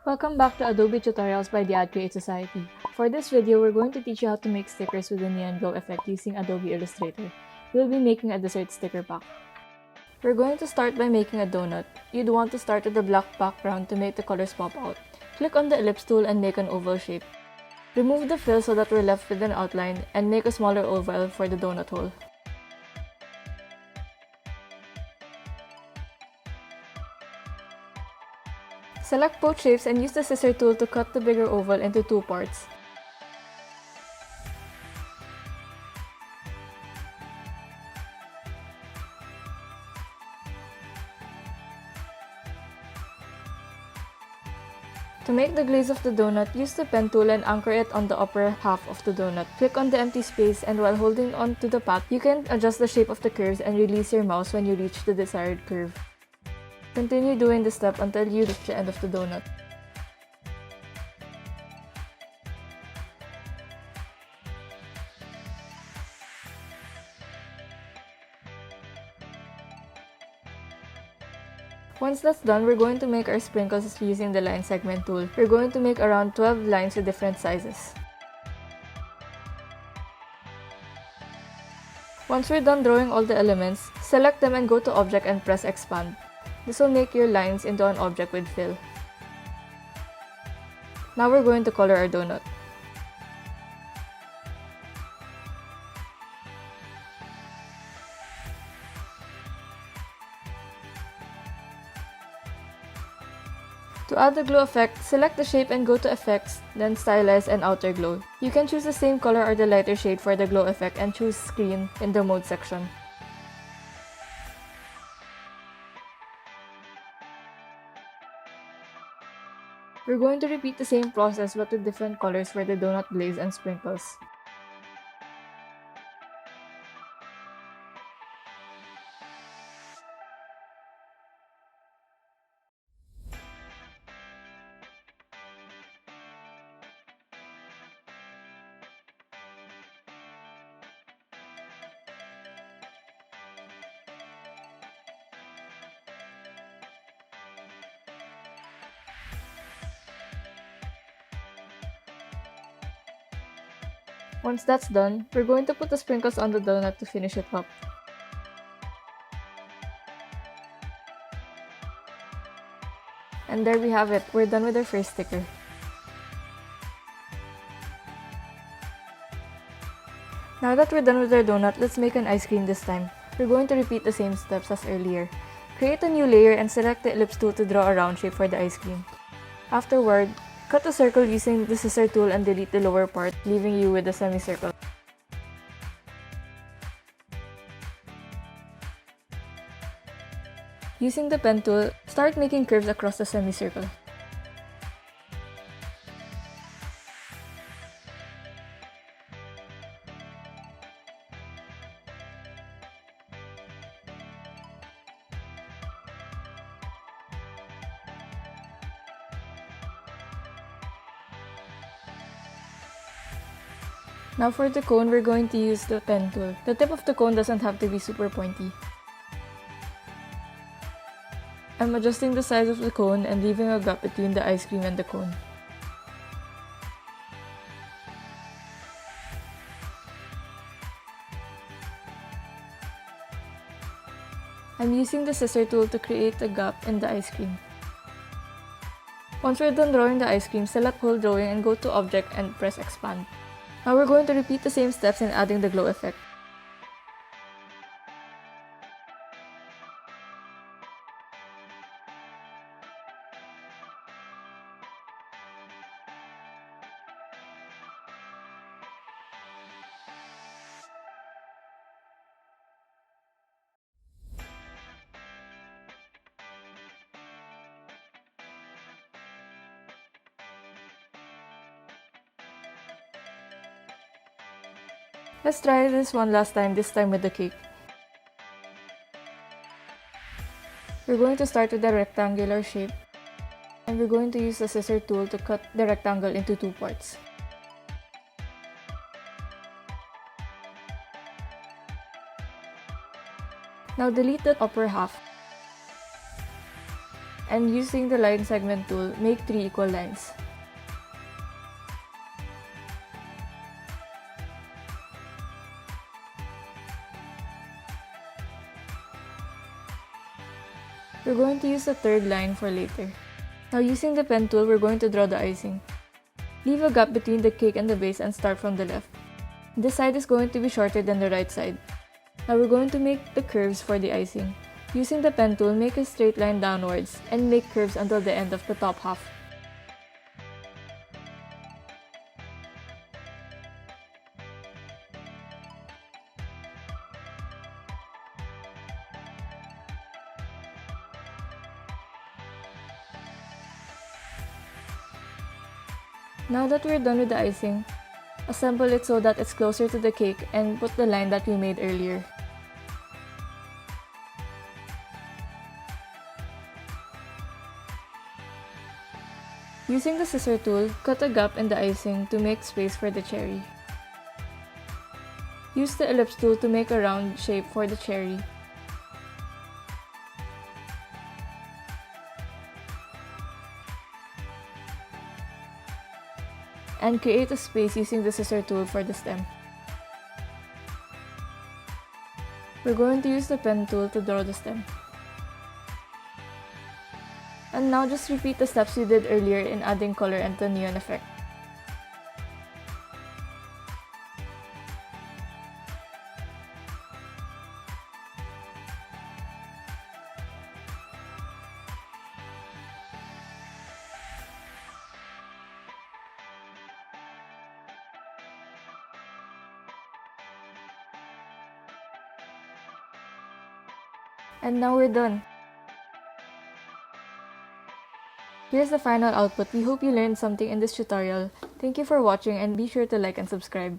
Welcome back to Adobe Tutorials by the Ad Create Society. For this video, we're going to teach you how to make stickers with the neon glow effect using Adobe Illustrator. We'll be making a dessert sticker pack. We're going to start by making a donut. You'd want to start with a black background to make the colors pop out. Click on the ellipse tool and make an oval shape. Remove the fill so that we're left with an outline and make a smaller oval for the donut hole. Select both shapes and use the scissor tool to cut the bigger oval into two parts. To make the glaze of the donut, use the pen tool and anchor it on the upper half of the donut. Click on the empty space, and while holding on to the path, you can adjust the shape of the curves and release your mouse when you reach the desired curve. Continue doing this step until you reach the end of the donut. Once that's done, we're going to make our sprinkles using the line segment tool. We're going to make around 12 lines with different sizes. Once we're done drawing all the elements, select them and go to Object and press Expand. This will make your lines into an object with fill. Now we're going to color our donut. To add the glow effect, select the shape and go to Effects, then Stylize and Outer Glow. You can choose the same color or the lighter shade for the glow effect and choose Screen in the Mode section. We're going to repeat the same process but with different colors for the donut glaze and sprinkles. Once that's done, we're going to put the sprinkles on the donut to finish it up. And there we have it, we're done with our first sticker. Now that we're done with our donut, let's make an ice cream this time. We're going to repeat the same steps as earlier. Create a new layer and select the ellipse tool to draw a round shape for the ice cream. Afterward, cut a circle using the scissor tool and delete the lower part, leaving you with a semicircle. Using the pen tool, start making curves across the semicircle. Now for the cone, we're going to use the pen tool. The tip of the cone doesn't have to be super pointy. I'm adjusting the size of the cone and leaving a gap between the ice cream and the cone. I'm using the scissor tool to create a gap in the ice cream. Once we're done drawing the ice cream, select whole drawing and go to Object and press Expand. Now we're going to repeat the same steps in adding the glow effect. Let's try this one last time, this time with the cake. We're going to start with a rectangular shape, and we're going to use the scissor tool to cut the rectangle into two parts. Now delete the upper half and using the line segment tool, make 3 equal lines. We're going to use the third line for later. Now using the pen tool, we're going to draw the icing. Leave a gap between the cake and the base and start from the left. This side is going to be shorter than the right side. Now we're going to make the curves for the icing. Using the pen tool, make a straight line downwards and make curves until the end of the top half. Now that we're done with the icing, assemble it so that it's closer to the cake and put the line that we made earlier. Using the scissor tool, cut a gap in the icing to make space for the cherry. Use the ellipse tool to make a round shape for the cherry. And create a space using the scissor tool for the stem. We're going to use the pen tool to draw the stem. And now just repeat the steps we did earlier in adding color and the neon effect. And now we're done. Here's the final output. We hope you learned something in this tutorial. Thank you for watching and be sure to like and subscribe.